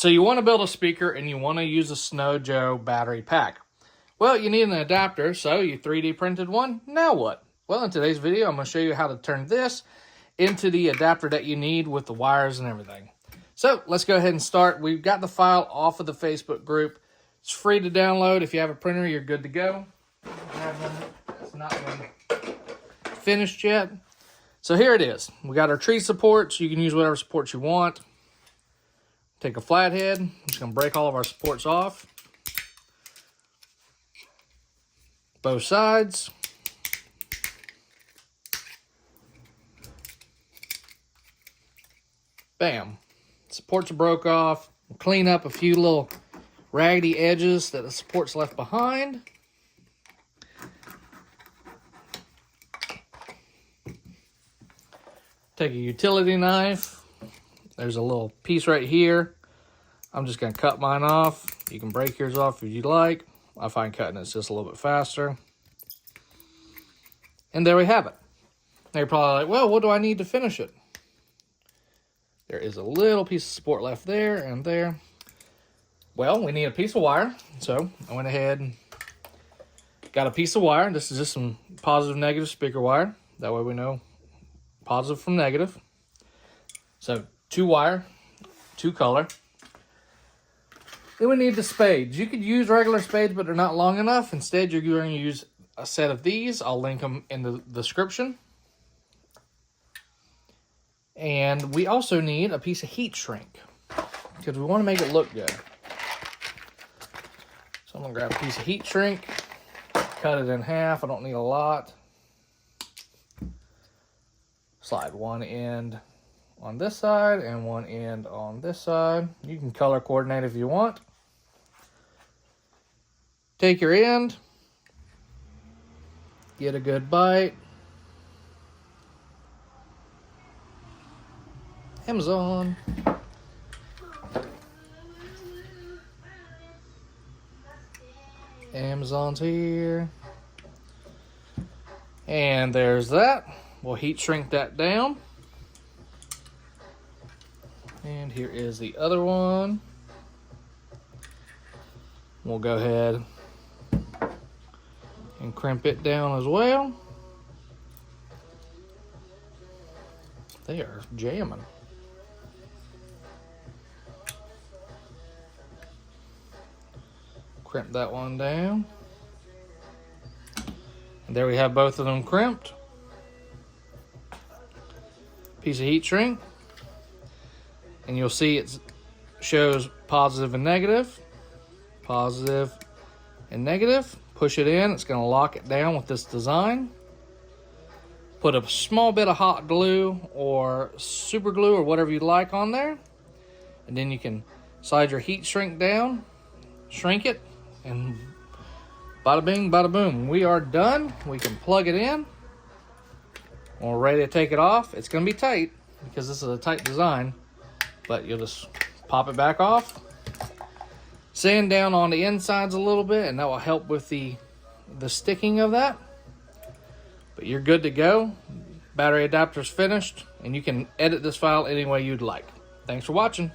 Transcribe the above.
So you want to build a speaker and you want to use a Snow Joe battery pack. Well, you need an adapter, so you 3D printed one. Now what? Well, in today's video, I'm going to show you how to turn this into the adapter that you need with the wires and everything. So let's go ahead and start. We've got the file off of the Facebook group. It's free to download. If you have a printer, you're good to go. It's not been finished yet. So here it is. We got our tree supports. You can use whatever supports you want. Take a flathead. I'm just going to break all of our supports off. Both sides. Bam. Supports are broke off. We'll clean up a few little raggedy edges that the supports left behind. Take a utility knife. There's a little piece right here. I'm just going to cut mine off. You can break yours off if you'd like. I find cutting it's just a little bit faster. And there we have it. Now you're probably like, well, what do I need to finish it? There is a little piece of support left there and there. Well, we need a piece of wire. So I went ahead and got a piece of wire. This is just some positive, negative speaker wire. That way we know positive from negative. So 2 wire, 2 color. Then we need the spades. You could use regular spades, but they're not long enough. Instead, you're going to use a set of these. I'll link them in the description. And we also need a piece of heat shrink because we want to make it look good. So I'm going to grab a piece of heat shrink, cut it in half. I don't need a lot. Slide one end on this side and one end on this side. You can color coordinate if you want. Take your end, get a good bite. Amazon. Amazon's here. And there's that. We'll heat shrink that down. And here is the other one. We'll go ahead and crimp it down as well. They are jamming. Crimp that one down. And there we have both of them crimped. Piece of heat shrink. And you'll see it shows positive and negative. Positive and negative. Push it in. It's going to lock it down with this design. Put a small bit of hot glue or super glue or whatever you like on there. And then you can slide your heat shrink down. Shrink it. And bada bing, bada boom. We are done. We can plug it in. When we're ready to take it off, it's going to be tight because this is a tight design. But you'll just pop it back off. Sand down on the insides a little bit, and that will help with the sticking of that. But you're good to go. Battery adapter's finished, and you can edit this file any way you'd like. Thanks for watching.